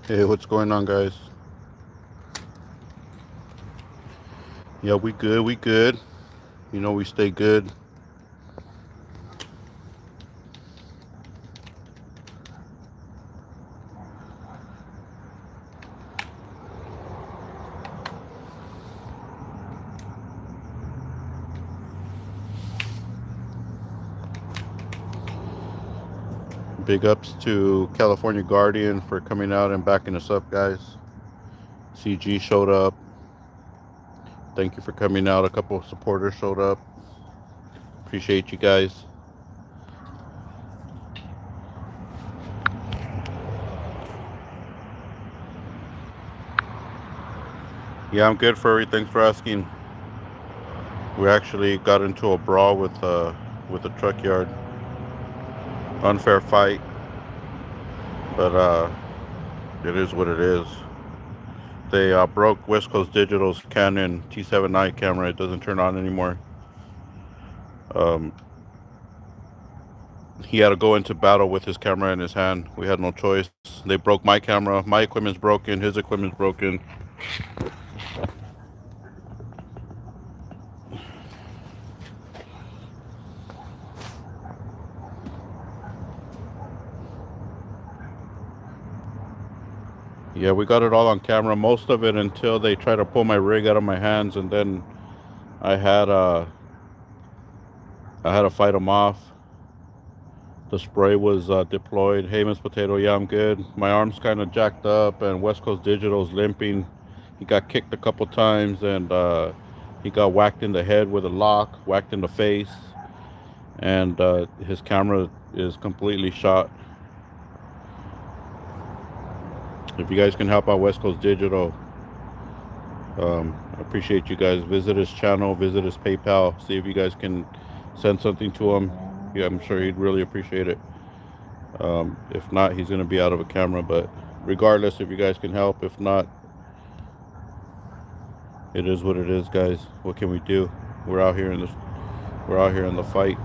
Hey, what's going on, guys? Yeah, we good. We good. We stay good. Big ups to California Guardian for coming out and backing us up, guys. CG showed up. Thank you for coming out. A couple of supporters showed up. Appreciate you guys. Yeah, I'm good, Furry. Thanks for asking. We actually got into a brawl with a truck yard. Unfair fight, but it is what it is. They broke West Coast Digital's Canon T7i camera. It doesn't turn on anymore. Um, he had to go into battle with his camera in his hand. We had no choice. They broke my camera. My equipment's broken. His equipment's broken. Yeah, we got it all on camera. Most of it until they tried to pull my rig out of my hands, and then I had uh I had to fight them off. The spray was deployed. Hey, Miss Potato, yeah, I'm good. My arm's kind of jacked up, and West Coast Digital's limping. He got kicked a couple times, and he got whacked in the head with a lock, whacked in the face, and his camera is completely shot. If you guys can help out West Coast Digital, I appreciate you guys. Visit his channel, visit his PayPal, see if you guys can send something to him. Yeah, I'm sure he'd really appreciate it. If not, he's going to be out of a camera. But regardless, if you guys can help, if not, it is what it is, guys. What can we do? We're out here in this. We're out here in the fight.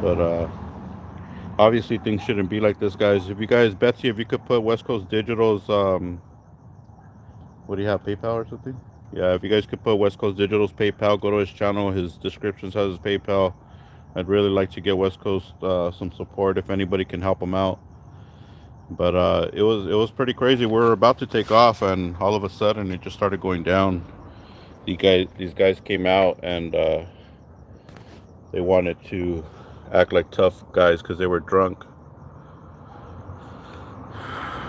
But obviously, things shouldn't be like this, guys. If you guys, Betsy, if you could put West Coast Digital's, what do you have, PayPal or something? Yeah, if you guys could put West Coast Digital's PayPal, go to his channel. His descriptions has his PayPal. I'd really like to get West Coast some support if anybody can help him out. But it was pretty crazy. We were about to take off, and all of a sudden it just started going down. These guys came out, and they wanted to act like tough guys because they were drunk.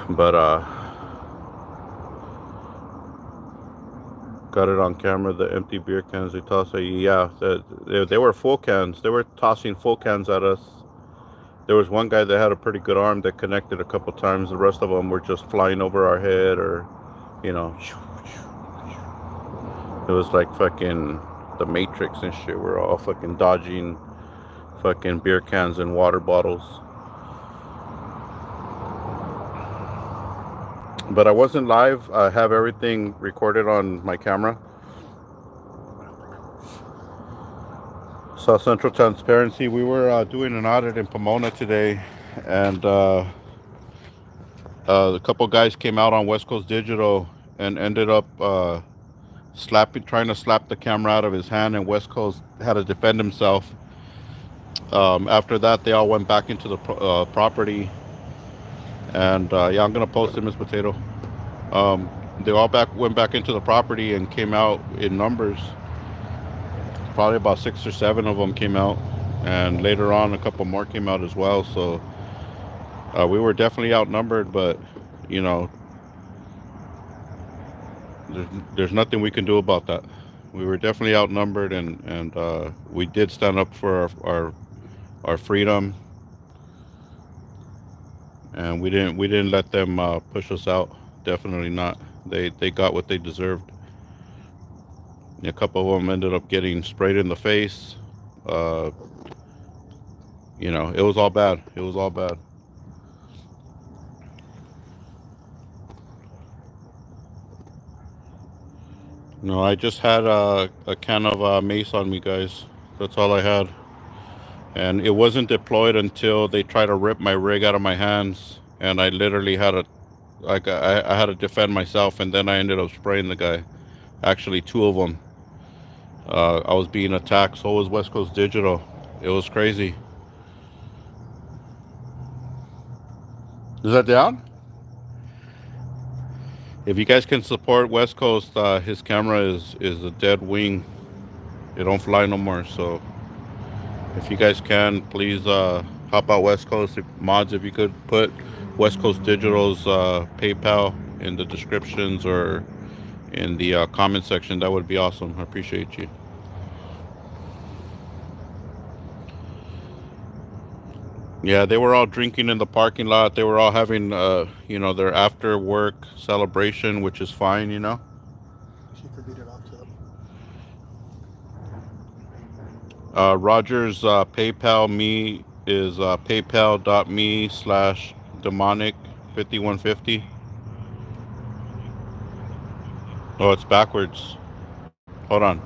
But got it on camera. The empty beer cans they tossed at you. Yeah, they were full cans. They were tossing full cans at us. There was one guy that had a pretty good arm that connected a couple times. The rest of them were just flying over our head, or you know, it was like fucking the Matrix and shit. We're all fucking dodging fucking beer cans and water bottles. But I wasn't live. I have everything recorded on my camera. South Central Transparency. We were doing an audit in Pomona today, and a couple guys came out on West Coast Digital and ended up trying to slap the camera out of his hand, and West Coast had to defend himself. After that, they all went back into the property, and yeah, I'm gonna post it, Miss Potato. They all went back into the property and came out in numbers. Probably about 6 or 7 of them came out, and later on, a couple more came out as well. So we were definitely outnumbered, but you know, there's nothing we can do about that. We were definitely outnumbered, and we did stand up for our freedom, and we didn't let them push us out. Definitely not. They got what they deserved. A couple of them ended up getting sprayed in the face. Uh, it was all bad. It was all bad. No, I just had a can of mace on me, guys. That's all I had, and it wasn't deployed until they tried to rip my rig out of my hands. and I literally had a like I had to defend myself, and then I ended up spraying the guy. Actually, two of them. I was being attacked. So was West Coast Digital. It was crazy. Is that down? If you guys can support West Coast, his camera is a dead wing. It don't fly no more. So if you guys can, please help out West Coast mods. If you could put West Coast Digital's PayPal in the descriptions or in the comment section, that would be awesome. I appreciate you. Yeah, they were all drinking in the parking lot. They were all having, their after work celebration, which is fine, you know. She could read it off to them. Roger's PayPal me is paypal.me/demonic5150. Oh, it's backwards. Hold on.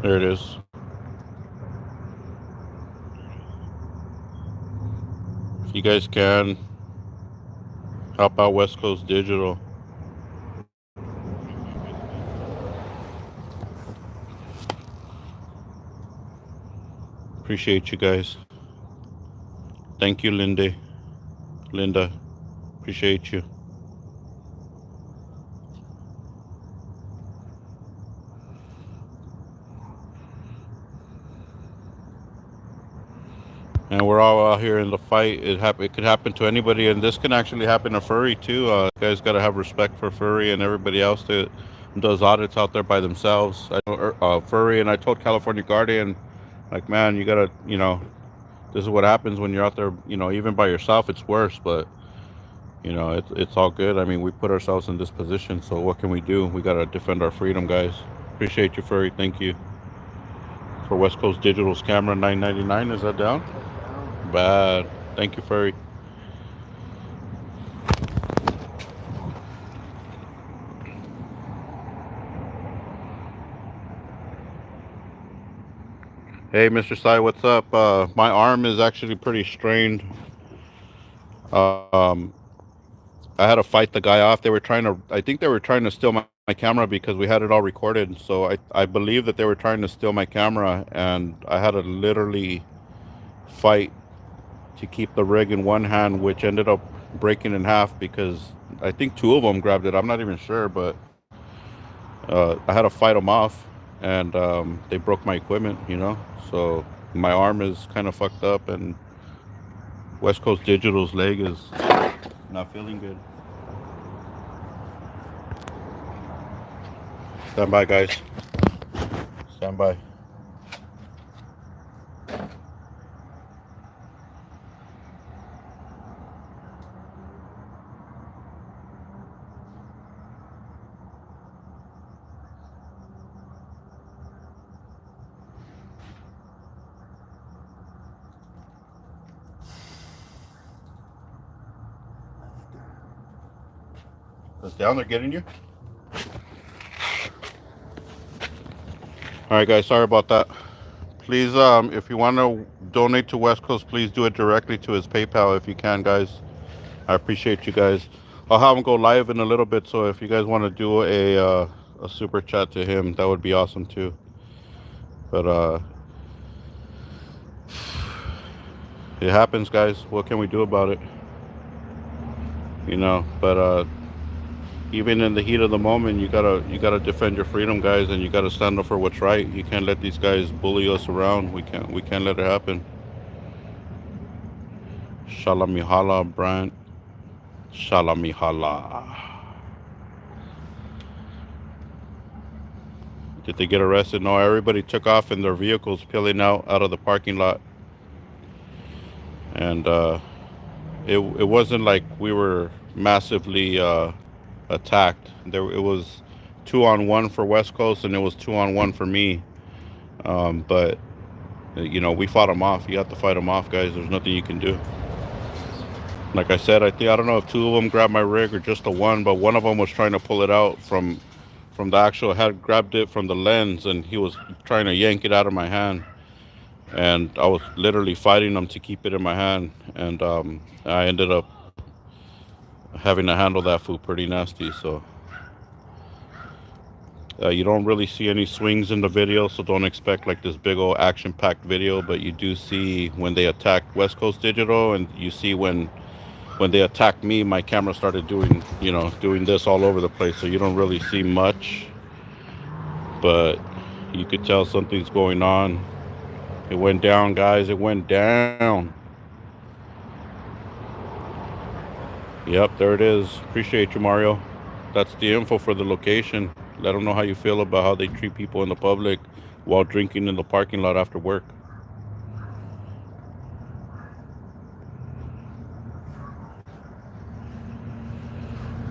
There it is. If you guys can help out West Coast Digital. Appreciate you guys. Thank you, Linda. Linda, appreciate you. And we're all out here in the fight. It could happen to anybody, and this can actually happen to Furry too. You guys got to have respect for Furry and everybody else that does audits out there by themselves. I know Furry, and I told California Guardian, like, man, you gotta, this is what happens when you're out there. Even by yourself, it's worse. But it's all good. I mean, we put ourselves in this position, so what can we do? We gotta defend our freedom, guys. Appreciate you, Furry. Thank you for West Coast Digital's camera 999. Is that down? That's down. Bad. Thank you, Furry. Hey, Mr. Sai, what's up? My arm is actually pretty strained. Um, I had to fight the guy off. I think they were trying to steal my camera because we had it all recorded. So I believe that they were trying to steal my camera, and I had to literally fight to keep the rig in one hand, which ended up breaking in half because I think two of them grabbed it. I'm not even sure, but I had to fight them off, and they broke my equipment, So my arm is kind of fucked up, and West Coast Digital's leg is not feeling good. Stand by, guys. Stand by. It's down. They're getting you. All right, guys. Sorry about that. Please, if you want to donate to West Coast, please do it directly to his PayPal if you can, guys. I appreciate you guys. I'll have him go live in a little bit, so if you guys want to do a super chat to him, that would be awesome too. But it happens, guys. What can we do about it? But even in the heat of the moment, you gotta defend your freedom, guys, and you gotta stand up for what's right. You can't let these guys bully us around. We can't let it happen. Shalamihala, Brant. Shalamihala. Did they get arrested? No, everybody took off in their vehicles, peeling out of the parking lot. And it wasn't like we were massively attacked. It was 2-on-1 for West Coast, and it was 2-on-1 for me. But we fought them off. You have to fight them off, guys. There's nothing you can do. Like I said, I don't know if two of them grabbed my rig or just the one, but one of them was trying to pull it out from the actual, had grabbed it from the lens, and he was trying to yank it out of my hand. and I was literally fighting them to keep it in my hand, and I ended up having to handle that food pretty nasty. So you don't really see any swings in the video, so don't expect like this big old action-packed video. But you do see when they attacked West Coast Digital, and you see when they attacked me, my camera started doing doing this all over the place. So you don't really see much, but you could tell something's going on. It went down, guys. It went down. Yep, there it is. Appreciate you, Mario. That's the info for the location. Let them know how you feel about how they treat people in the public while drinking in the parking lot after work.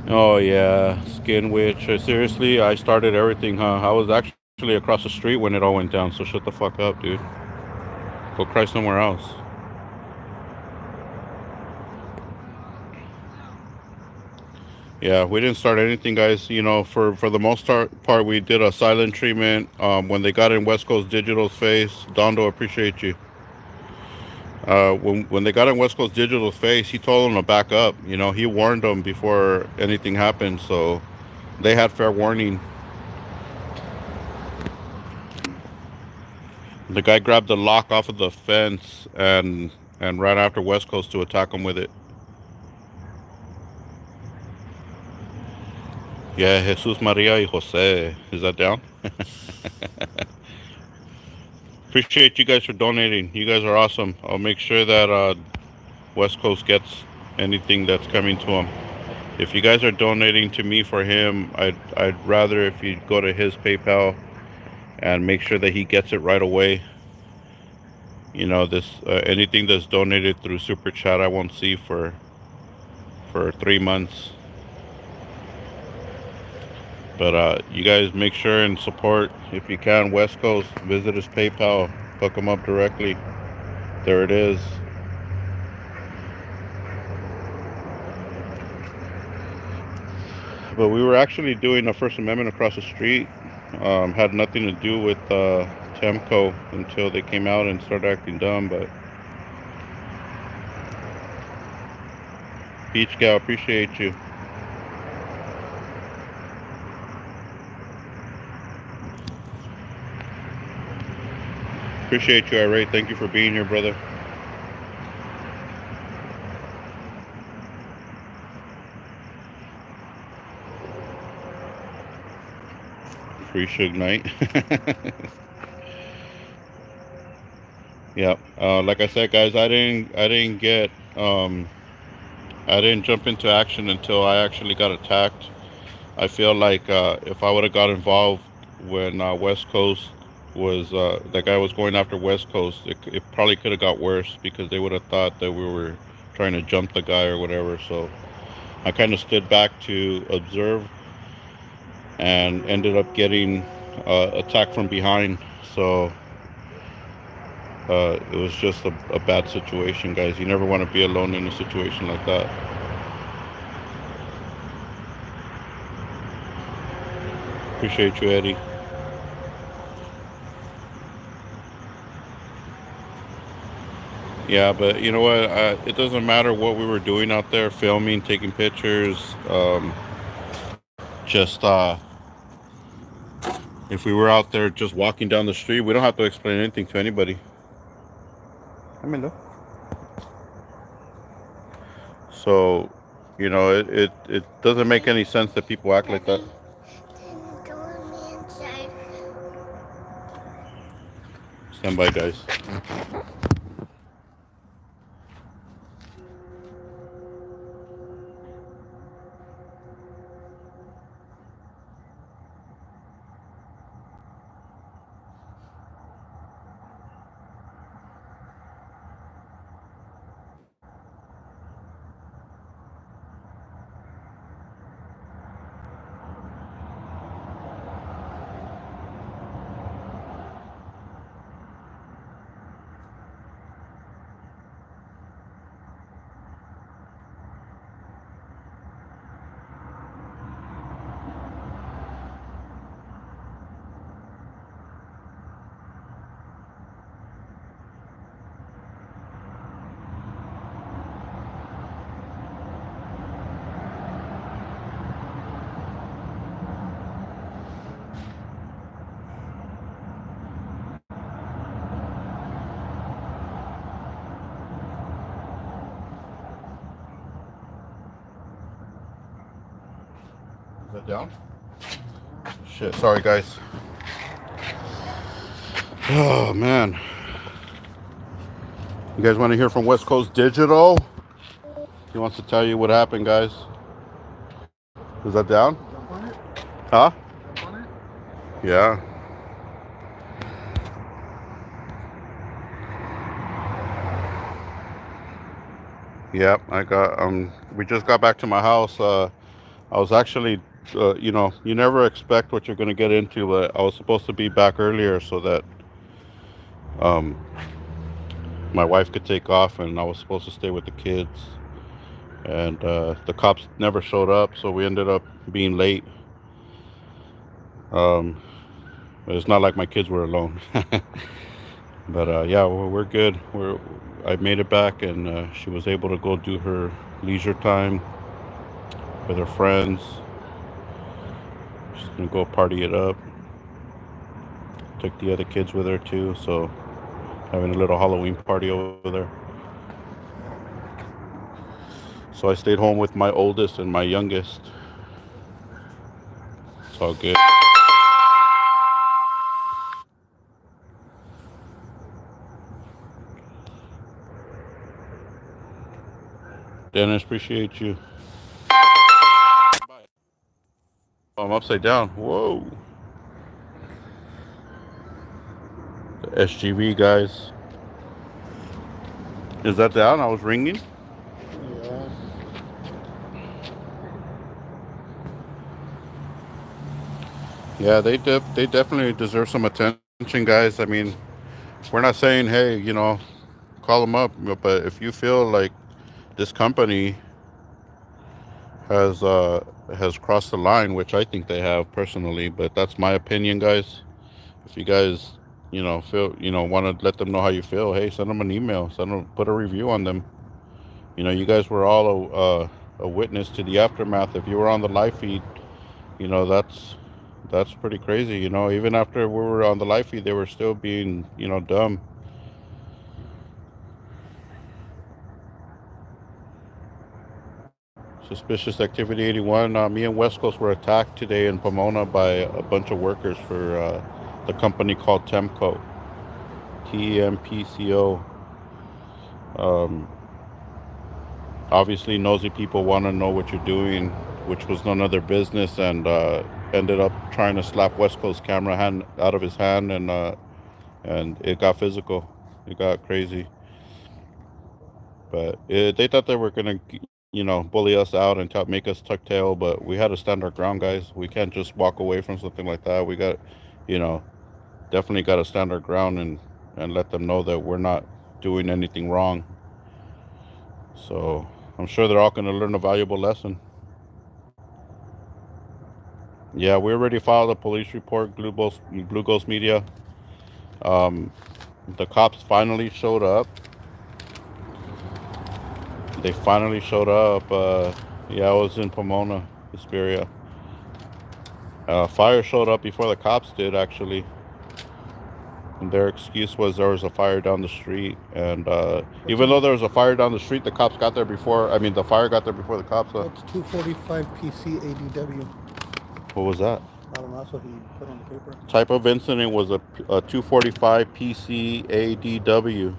Oh yeah, Skin Witch. Seriously, I started everything, huh? I was actually across the street when it all went down. So shut the fuck up, dude. Go cry somewhere else. Yeah, we didn't start anything, guys. For the most part, we did a silent treatment. When they got in West Coast Digital's face, Dondo, appreciate you. When they got in West Coast Digital's face, he told them to back up. He warned them before anything happened, so they had fair warning. The guy grabbed the lock off of the fence and ran after West Coast to attack him with it. Yeah, Jesus Maria y Jose. Is that down? Appreciate you guys for donating. You guys are awesome. I'll make sure that West Coast gets anything that's coming to him. If you guys are donating to me for him, I'd rather if you go to his PayPal and make sure that he gets it right away. This anything that's donated through Super Chat I won't see for 3 months. But you guys make sure and support if you can. West Coast, visit his PayPal, hook him up directly. There it is. But we were actually doing a First Amendment across the street. Had nothing to do with Temco until they came out and started acting dumb. But Beach Gal, appreciate you. Appreciate you, Irate. Thank you for being here, brother. Free Suge Knight. Yeah. Like I said, guys, I didn't jump into action until I actually got attacked. I feel like if I would have got involved when West Coast that guy was going after West Coast, it probably could have got worse because they would have thought that we were trying to jump the guy or whatever. So I kind of stood back to observe and ended up getting attacked from behind. So it was just a bad situation, guys. You never want to be alone in a situation like that. Appreciate you, Eddie. Yeah, but you know what? It doesn't matter what we were doing out there, filming, taking pictures. Just if we were out there just walking down the street, we don't have to explain anything to anybody. So, it doesn't make any sense that people act like that. Stand by, guys. that down? Shit, sorry guys. Oh man. You guys want to hear from West Coast Digital? He wants to tell you what happened, guys. Is that down? Jump on it? Huh? Jump on it? Yeah. Yep, I got we just got back to my house. I was actually you know, you never expect what you're gonna get into, but I was supposed to be back earlier so that um my wife could take off and I was supposed to stay with the kids. And the cops never showed up, so we ended up being late. Um it's not like my kids were alone. But yeah, we're good. I made it back, and she was able to go do her leisure time with her friends. She's gonna go party it up. Took the other kids with her too, so having a little Halloween party over there. So I stayed home with my oldest and my youngest. It's all good. Dennis, appreciate you. Oh, I'm upside down. Whoa. The SGV guys. Is that down? I was ringing. Yeah. Yeah, they definitely deserve some attention, guys. I mean, we're not saying, hey, you know, call them up, but if you feel like this company has crossed the line, which I think they have personally, but that's my opinion, guys. If you guys, you know, feel, you know, want to let them know how you feel, hey, send them an email, send them, put a review on them. You know, you guys were all a witness to the aftermath. If you were on the live feed, you know, that's pretty crazy. You know, even after we were on the live feed, they were still being, you know, dumb. Suspicious Activity 81. Me and West Coast were attacked today in Pomona by a bunch of workers for the company called Temco. TEMPCO. Um, obviously, nosy people want to know what you're doing, which was none of their business, and ended up trying to slap West Coast camera hand out of his hand, and it got physical. It got crazy. But they thought they were gonna, you know, bully us out and make us tuck tail. But we had to stand our ground, guys. We can't just walk away from something like that. We got, you know, definitely got to stand our ground and let them know that we're not doing anything wrong. So I'm sure they're all gonna learn a valuable lesson. Yeah, we already filed a police report, Blue Ghost Media. Um, the cops finally showed up. They finally showed up. Yeah, I was in Pomona, Hesperia. Fire showed up before the cops did, actually. And their excuse was there was a fire down the street. And even though there was a fire down the street, the cops got there before. I mean, the fire got there before the cops. That's 245 PC ADW. What was that? I don't know. That's what he put on the paper. Type of incident was a 245 PC ADW.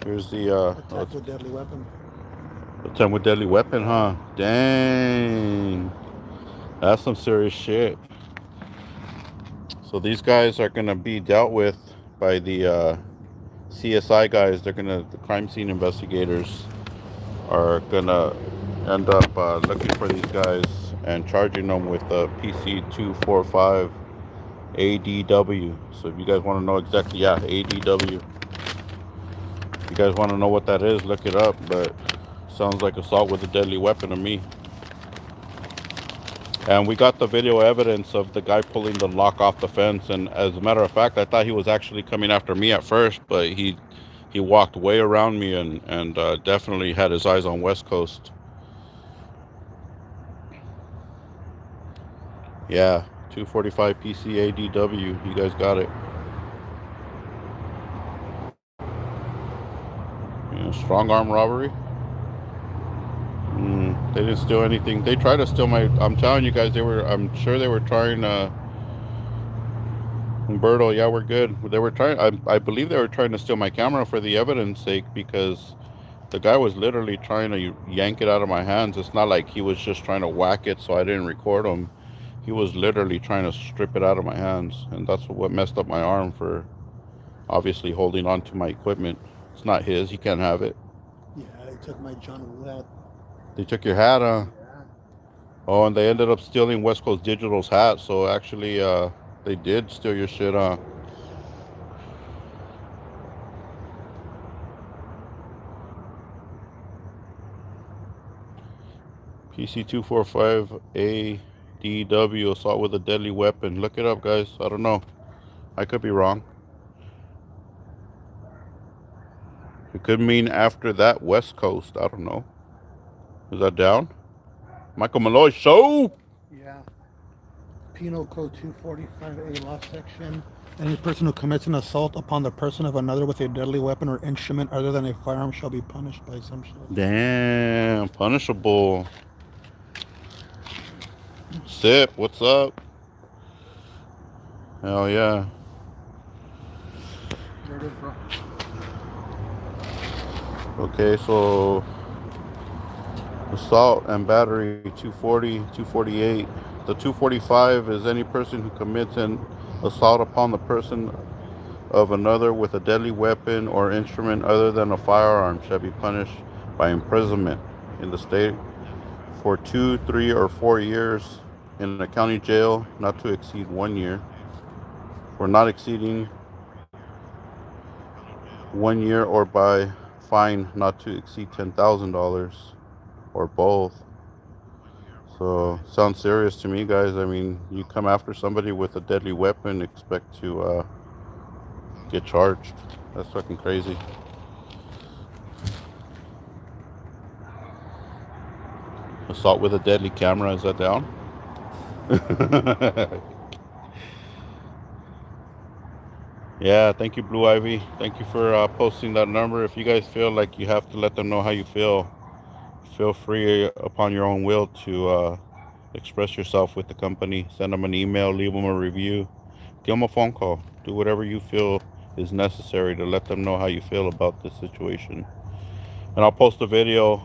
Here's the Attack with deadly weapon. attempt with deadly weapon, huh? Dang. That's some serious shit. So these guys are gonna be dealt with by the CSI guys. The crime scene investigators are gonna end up looking for these guys and charging them with the PC 245 ADW. So if you guys want to know exactly, yeah, ADW. If you guys want to know what that is, look it up. But sounds like assault with a deadly weapon to me. And we got the video evidence of the guy pulling the lock off the fence. And as a matter of fact, I thought he was actually coming after me at first, but he walked way around me and definitely had his eyes on West Coast. Yeah, 245 PC ADW. You guys got it. Yeah, strong arm robbery. They didn't steal anything. They tried to steal my. I'm telling you guys, they were. I'm sure they were trying. Umberto, yeah, we're good. They were trying. I believe they were trying to steal my camera for the evidence sake because the guy was literally trying to yank it out of my hands. It's not like he was just trying to whack it so I didn't record him. He was literally trying to strip it out of my hands, and that's what messed up my arm for obviously holding on to my equipment. It's not his. He can't have it. Yeah, they took my John Woo hat. They took your hat, Yeah. Oh, and they ended up stealing West Coast Digital's hat. So actually, they did steal your shit, PC245ADW, assault with a deadly weapon. Look it up, guys. I don't know. I could be wrong. It could mean after that West Coast. I don't know. Is that down? Michael Malloy show. Yeah. Penal Code 245A law section. Any person who commits an assault upon the person of another with a deadly weapon or instrument other than a firearm shall be punished by some shit. Damn, punishable. Sip, what's up? Hell yeah. There it is, bro. Okay, so assault and battery 240, 248. The 245 is any person who commits an assault upon the person of another with a deadly weapon or instrument other than a firearm shall be punished by imprisonment in the state for 2, 3, or 4 years in a county jail, not to exceed 1 year. For not exceeding 1 year, or by fine not to exceed $10,000, or both. So sounds serious to me, guys. I mean, you come after somebody with a deadly weapon, expect to get charged. That's fucking crazy. Assault with a deadly camera, is that down? Yeah, thank you, Blue Ivy. Thank you for posting that number. If you guys feel like you have to let them know how you feel free upon your own will to express yourself with the company. Send them an email, leave them a review, give them a phone call. Do whatever you feel is necessary to let them know how you feel about this situation. And I'll post a video.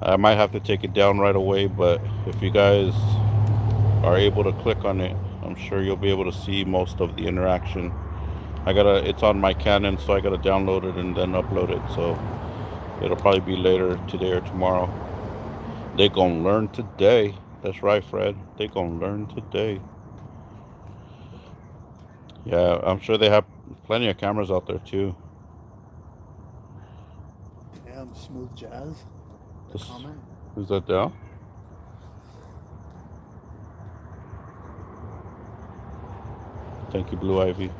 I might have to take it down right away, but if you guys are able to click on it, I'm sure you'll be able to see most of the interaction. It's on my Canon, so I gotta download it and then upload it. So it'll probably be later today or tomorrow. They gonna learn today. That's right, Fred. They gonna learn today. Yeah, I'm sure they have plenty of cameras out there too. Damn, Smooth Jazz. This, Comment. is that down? Thank you, Blue Ivy.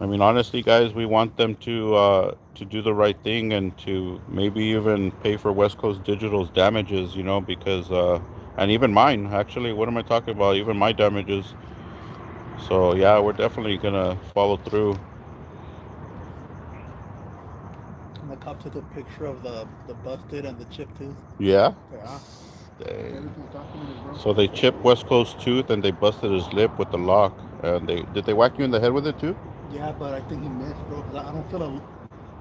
I mean, honestly, guys, we want them to do the right thing and to maybe even pay for West Coast Digital's damages, because and even mine, actually. What am I talking about? Even my damages. So yeah, we're definitely gonna follow through. And the cop took a picture of the busted and the chipped tooth. Yeah. Yeah. Dang. Everything's documented, bro. So they chipped West Coast tooth and they busted his lip with the lock. And did they whack you in the head with it too? Yeah, but I think he missed, bro. Cause I don't feel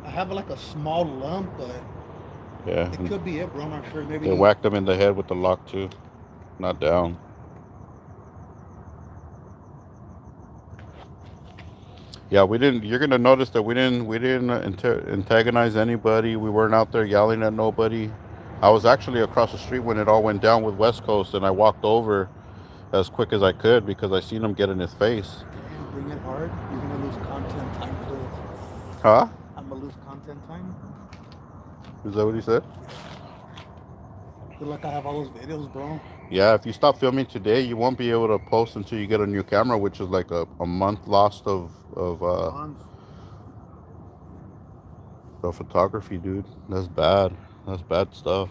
I have like a small lump, but Yeah. it could be it, bro. I'm not sure. Maybe. They whacked him in the head with the lock too, not down. Yeah, we didn't. You're gonna notice that we didn't antagonize anybody. We weren't out there yelling at nobody. I was actually across the street when it all went down with West Coast, and I walked over as quick as I could because I seen him get in his face. Damn, bring it hard. You're gonna lose content time for this. Huh? I'm gonna lose content time. Is that what he said? Feel like I have all those videos, bro. Yeah, if you stop filming today, you won't be able to post until you get a new camera, which is like a month lost of Months. photography, dude. That's bad. That's bad stuff.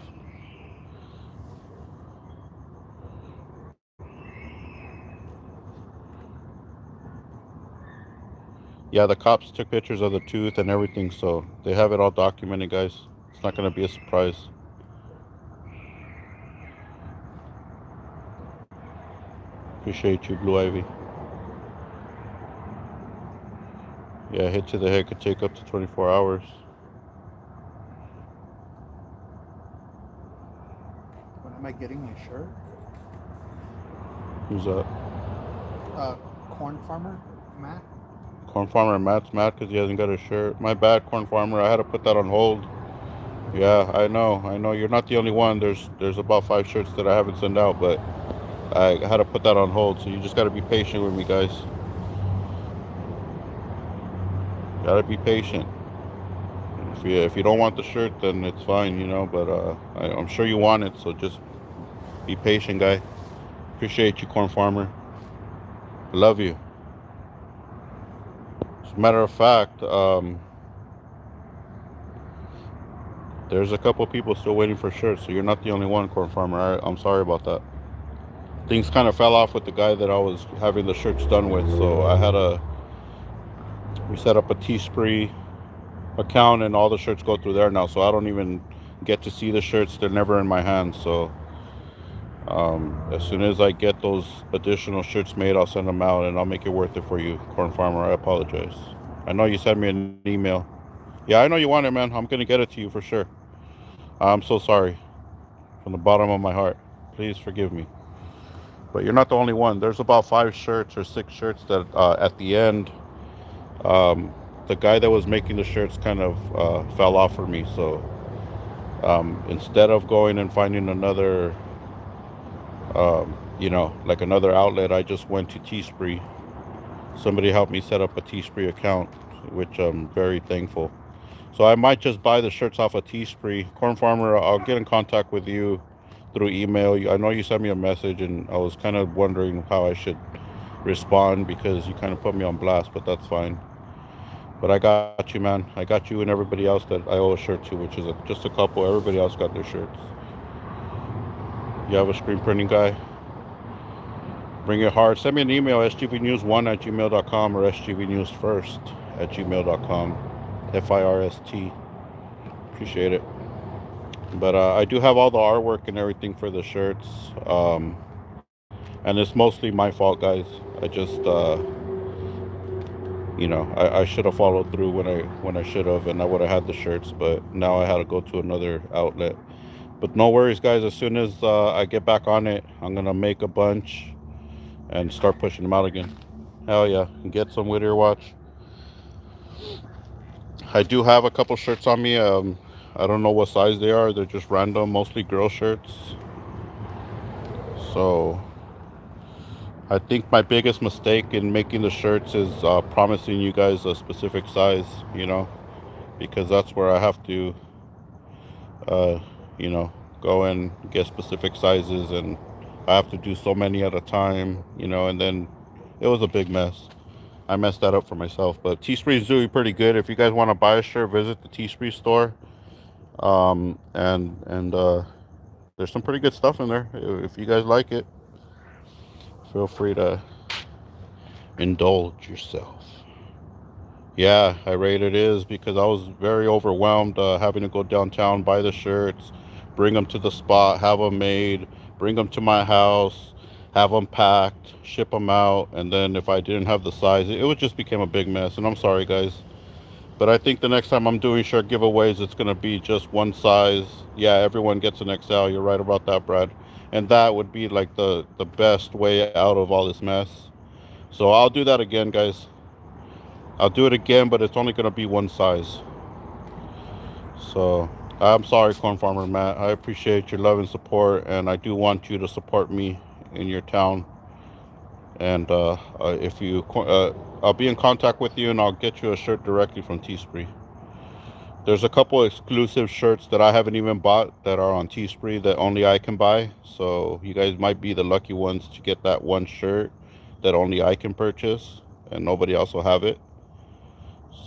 Yeah, the cops took pictures of the tooth and everything, so they have it all documented, guys. It's not gonna be a surprise. Appreciate you, Blue Ivy. Yeah, hit to the head could take up to 24 hours. When am I getting my shirt? Who's that? Uh, Corn Farmer, Matt. Corn Farmer Matt's mad because he hasn't got a shirt. My bad, Corn Farmer. I had to put that on hold. Yeah, I know. I know. You're not the only one. There's about 5 shirts that I haven't sent out, but I had to put that on hold. So you just gotta be patient with me, guys. Gotta be patient. If you don't want the shirt, then it's fine, But I'm sure you want it, so just be patient, guy. Appreciate you, Corn Farmer. I love you. As a matter of fact, there's a couple people still waiting for shirts, so you're not the only one, Corn Farmer. I'm sorry about that. Things kind of fell off with the guy that I was having the shirts done with, so we set up a Teespring account, and all the shirts go through there now, so I don't even get to see the shirts. They're never in my hands, so as soon as I get those additional shirts made, I'll send them out, and I'll make it worth it for you, Corn Farmer. I apologize. I know you sent me an email. Yeah, I know you want it, man. I'm gonna get it to you for sure. I'm so sorry from the bottom of my heart. Please forgive me. But you're not the only one. There's about 5 shirts or 6 shirts that at the end, um, the guy that was making the shirts kind of fell off for me. So instead of going and finding another, like another outlet, I just went to Teespring. Somebody helped me set up a Teespring account, which I'm very thankful. So I might just buy the shirts off of Teespring. Corn Farmer, I'll get in contact with you through email. I know you sent me a message, and I was kind of wondering how I should respond because you kind of put me on blast, but that's fine. But I got you, man. I got you and everybody else that I owe a shirt to, which is just a couple. Everybody else got their shirts. You have a screen printing guy? Bring it hard. Send me an email, sgvnews1@gmail.com or sgvnewsfirst@gmail.com. FIRST. Appreciate it. But I do have all the artwork and everything for the shirts. And it's mostly my fault, guys. I just, I should have followed through when I should have, and I would have had the shirts. But now I had to go to another outlet. But no worries, guys. As soon as I get back on it, I'm gonna make a bunch and start pushing them out again. Hell yeah, and get some Whittier watch. I do have a couple shirts on me. I don't know what size they are. They're just random, mostly girl shirts. So I think my biggest mistake in making the shirts is promising you guys a specific size. Because that's where I have to, uh, you know, go and get specific sizes, and I have to do so many at a time. And then it was a big mess. I messed that up for myself. But Teespring's doing pretty good. If you guys want to buy a shirt, visit the Teespring store. And there's some pretty good stuff in there. If you guys like it, feel free to indulge yourself. Yeah, I rate it is because I was very overwhelmed having to go downtown, buy the shirts, bring them to the spot, have them made, bring them to my house, have them packed, ship them out, and then if I didn't have the size, it would just became a big mess. And I'm sorry, guys. But I think the next time I'm doing shirt giveaways, it's gonna be just one size. Yeah, everyone gets an XL. You're right about that, Brad. And that would be like the best way out of all this mess. So I'll do that again, guys. I'll do it again, but it's only gonna be one size. So I'm sorry, Corn Farmer Matt. I appreciate your love and support, and I do want you to support me in your town. And if you, I'll be in contact with you, and I'll get you a shirt directly from Teespring. There's a couple exclusive shirts that I haven't even bought that are on Teespring that only I can buy. So you guys might be the lucky ones to get that one shirt that only I can purchase, and nobody else will have it.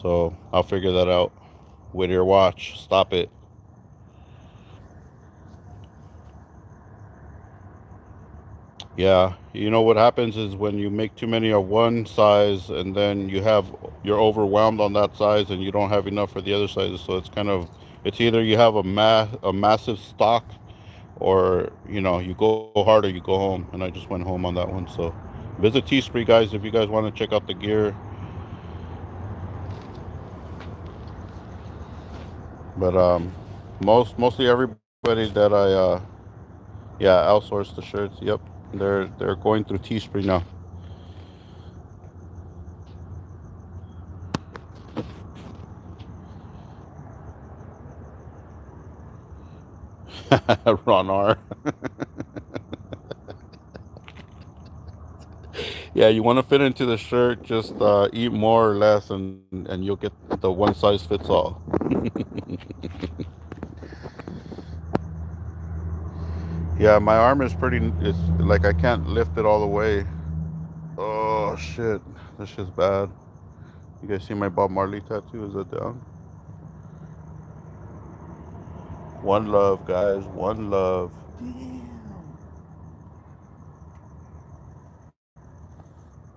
So I'll figure that out. Whittier watch, stop it. Yeah, you know what happens is when you make too many of one size, and then you're overwhelmed on that size, and you don't have enough for the other sizes. So it's either you have a massive stock, or you go hard or you go home. And I just went home on that one. So visit Teespring, guys, if you guys want to check out the gear. But mostly everybody that yeah, outsourced the shirts. Yep, they're going through Teespring now. Ron R. Yeah, you want to fit into the shirt, just eat more or less, and you'll get the one size fits all. Yeah, my arm is pretty. It's like I can't lift it all the way. Oh shit, this shit's bad. You guys see my Bob Marley tattoo? Is it down? One love, guys. One love. Damn.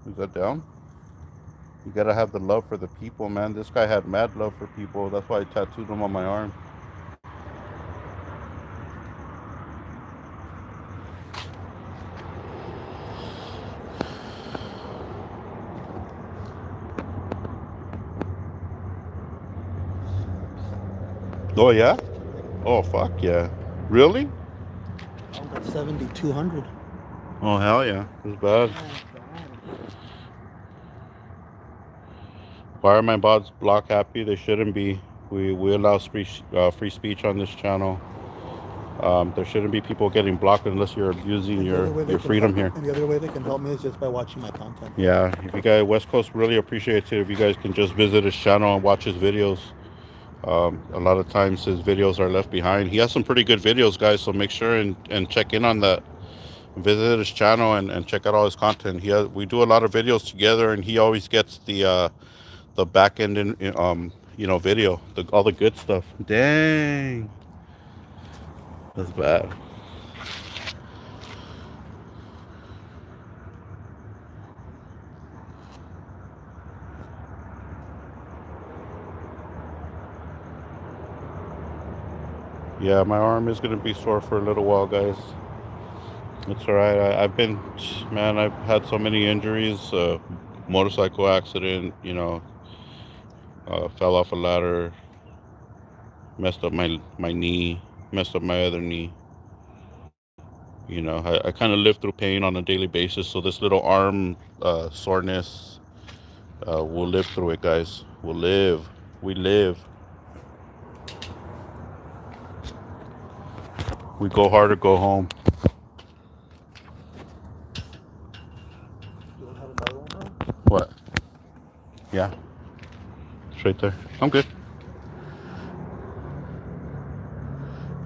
Is that down? You gotta have the love for the people, man. This guy had mad love for people. That's why I tattooed him on my arm. Oh yeah? Oh fuck yeah. Really? I was at 7,200. Oh hell yeah. It's bad. Oh, God. Why are my bots block happy? They shouldn't be. We allow free speech on this channel. There shouldn't be people getting blocked unless you're abusing And the other way they your can help, freedom here. and the other way they can help me is just by watching my content. Yeah, if you guys, West Coast really appreciates it if you guys can just visit his channel and watch his videos. A lot of times his videos are left behind. He has some pretty good videos, guys, so make sure and check in on that. Visit his channel and check out all his content. We do a lot of videos together, and he always gets the back end video, all the good stuff. Dang, that's bad. Yeah, my arm is gonna be sore for a little while, guys. It's all right. Man, I've had so many injuries. Motorcycle accident, fell off a ladder, messed up my knee, messed up my other knee. I kind of live through pain on a daily basis, so this little arm soreness, we'll live through it, guys. We'll live. We live. We go hard or go home. You want to have another one, bro? What? Yeah, it's right there. I'm good.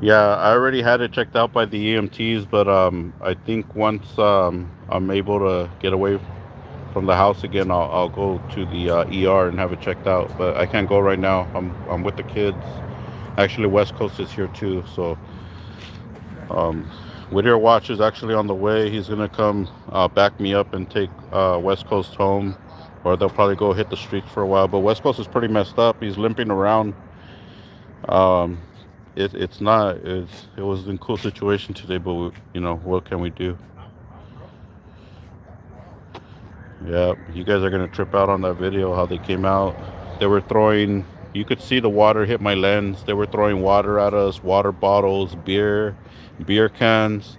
Yeah, I already had it checked out by the EMTs, but I think once I'm able to get away from the house again, I'll go to the ER and have it checked out. But I can't go right now. I'm with the kids. Actually, West Coast is here too. So um, Whittier Watch is actually on the way. He's gonna come back me up and take West Coast home, or they'll probably go hit the streets for a while. But West Coast is pretty messed up. He's limping around. Um, it's not. It was in cool situation today, but what can we do? Yeah, you guys are gonna trip out on that video how they came out. They were throwing. You could see the water hit my lens. They were throwing water at us, water bottles, beer cans.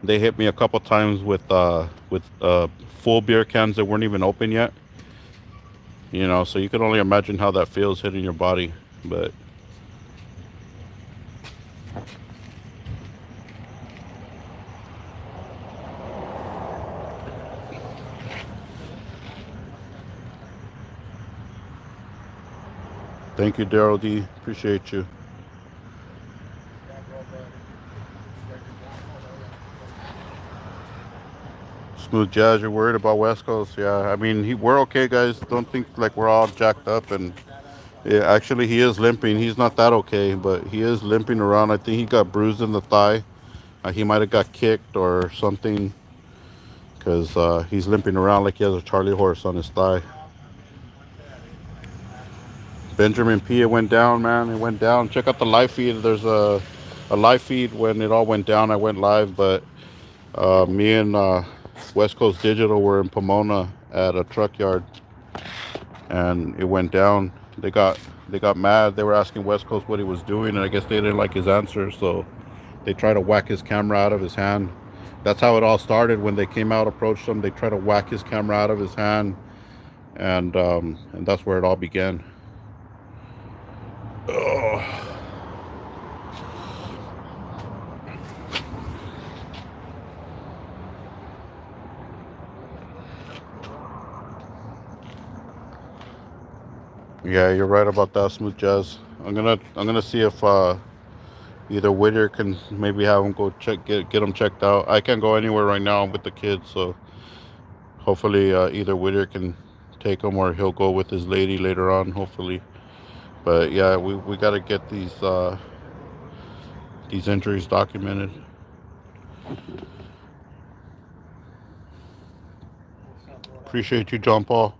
They hit me a couple times with full beer cans that weren't even open yet. So you can only imagine how that feels hitting your body. But thank you, Daryl D. Appreciate you. Smooth Jazz, you're worried about West Coast? Yeah, I mean, we're okay, guys. Don't think like we're all jacked up. And yeah, actually, he is limping. He's not that okay, but he is limping around. I think he got bruised in the thigh. He might have got kicked or something. because he's limping around like he has a Charlie horse on his thigh. Benjamin P. It went down, man. It went down. Check out the live feed. There's a live feed when it all went down. I went live, but me and West Coast Digital were in Pomona at a truck yard, and it went down. They got mad. They were asking West Coast what he was doing, and I guess they didn't like his answer, so they tried to whack his camera out of his hand. That's how it all started. When they came out, approached him, they tried to whack his camera out of his hand, and that's where it all began. Ugh. Yeah, you're right about that, Smooth Jazz. I'm gonna see if either Whittier can maybe have him go get him checked out. I can't go anywhere right now. I'm with the kids, so hopefully either Whittier can take him or he'll go with his lady later on. Hopefully, but yeah, we got to get these injuries documented. Appreciate you, John Paul.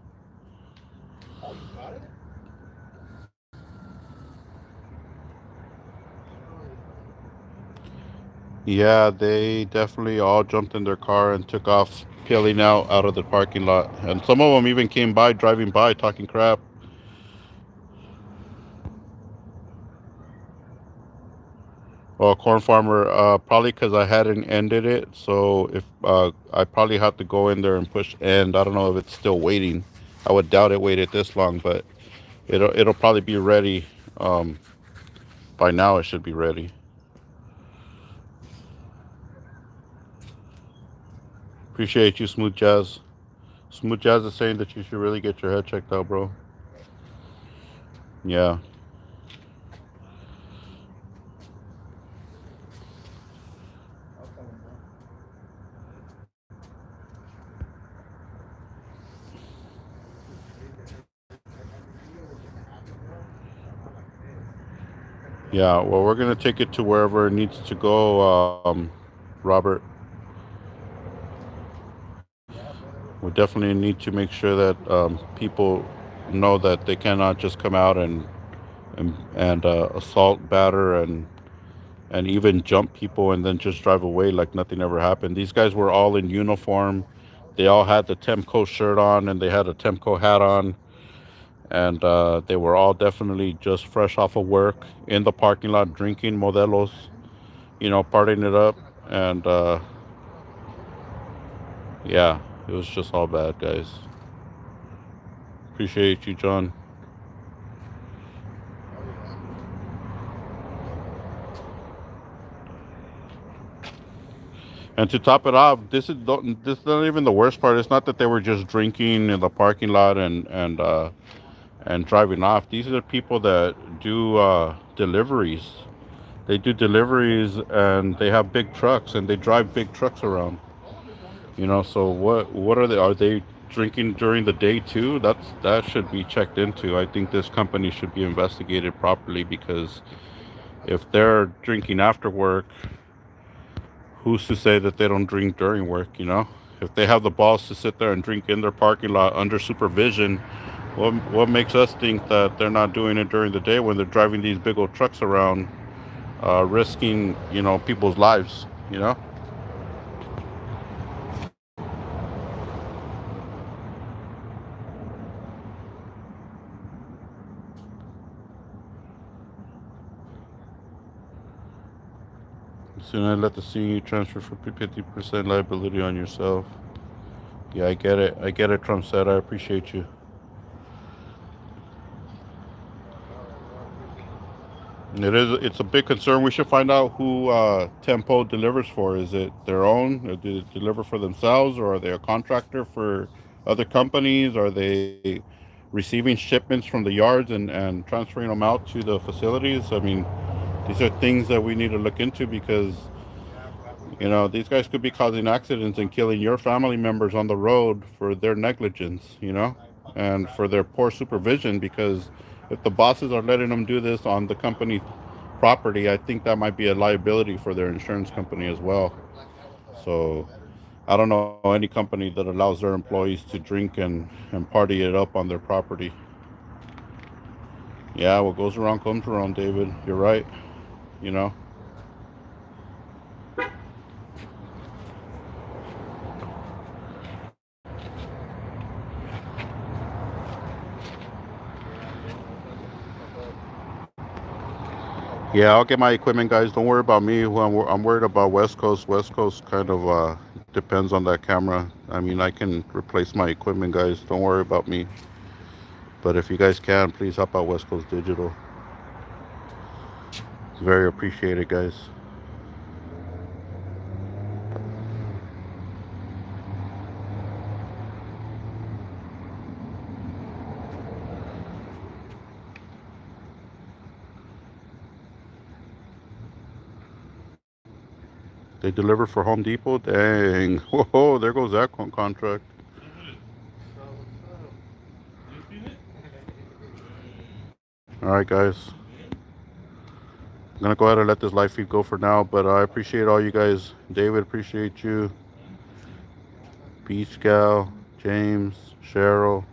Yeah, they definitely all jumped in their car and took off, peeling out of the parking lot, and some of them even came by, driving by, talking crap. Well, corn farmer, probably because I hadn't ended it. So if I probably have to go in there and push end. I don't know if it's still waiting. I would doubt it waited this long, but it'll probably be ready. Um, by now, it should be ready. Appreciate you, Smooth Jazz. Smooth Jazz is saying that you should really get your head checked out, bro. Yeah, yeah. Well, we're gonna take it to wherever it needs to go, Robert. We definitely need to make sure that people know that they cannot just come out and assault, batter, and even jump people and then just drive away like nothing ever happened. These guys were all in uniform. They all had the Temco shirt on and they had a Temco hat on, and they were all definitely just fresh off of work in the parking lot drinking Modelos, partying it up, and yeah, it was just all bad, guys. Appreciate you, John. And to top it off, this is not even the worst part. It's not that they were just drinking in the parking lot and driving off. These are the people that do deliveries. They do deliveries and they have big trucks and they drive big trucks around. So what are they? Are they drinking during the day too? That should be checked into. I think this company should be investigated properly because if they're drinking after work, who's to say that they don't drink during work? If they have the balls to sit there and drink in their parking lot under supervision, what makes us think that they're not doing it during the day when they're driving these big old trucks around, risking people's lives? Soon I let the senior transfer for 50% liability on yourself. Yeah, I get it. I get it, Trump said. I appreciate you. It's a big concern. We should find out who Tempo delivers for. Is it their own? Or do they deliver for themselves, or are they a contractor for other companies? Are they receiving shipments from the yards and transferring them out to the facilities? I mean, these are things that we need to look into because these guys could be causing accidents and killing your family members on the road for their negligence, and for their poor supervision. Because if the bosses are letting them do this on the company property, I think that might be a liability for their insurance company as well. So I don't know any company that allows their employees to drink and party it up on their property. Yeah, what goes around comes around, David. You're right. You know. Yeah, I'll get my equipment, guys. Don't worry about me. I'm worried about West Coast. West Coast kind of depends on that camera. I mean, I can replace my equipment, guys. Don't worry about me. But if you guys can, please help out West Coast Digital. It's very appreciated, guys. They deliver for Home Depot? Dang. Whoa, there goes that contract. All right, guys. I'm going to go ahead and let this live feed go for now, but I appreciate all you guys. David, appreciate you. Beach Gal, James, Cheryl,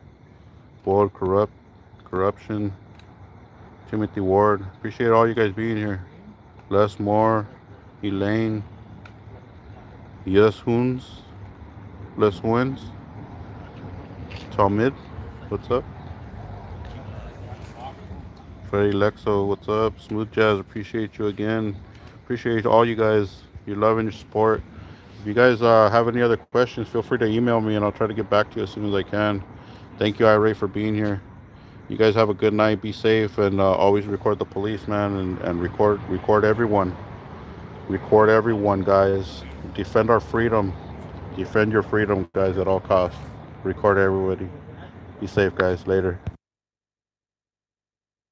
Bold Corruption, Timothy Ward. Appreciate all you guys being here. Les Moore, Elaine, Yes Hoons, Les Wins, Talmid, what's up? Freddie Lexo, what's up? Smooth Jazz, appreciate you again. Appreciate all you guys, your love and your support. If you guys have any other questions, feel free to email me and I'll try to get back to you as soon as I can. Thank you, Ira, for being here. You guys have a good night. Be safe and always record the police, man, and record everyone. Record everyone, guys. Defend our freedom. Defend your freedom, guys, at all costs. Record everybody. Be safe, guys. Later.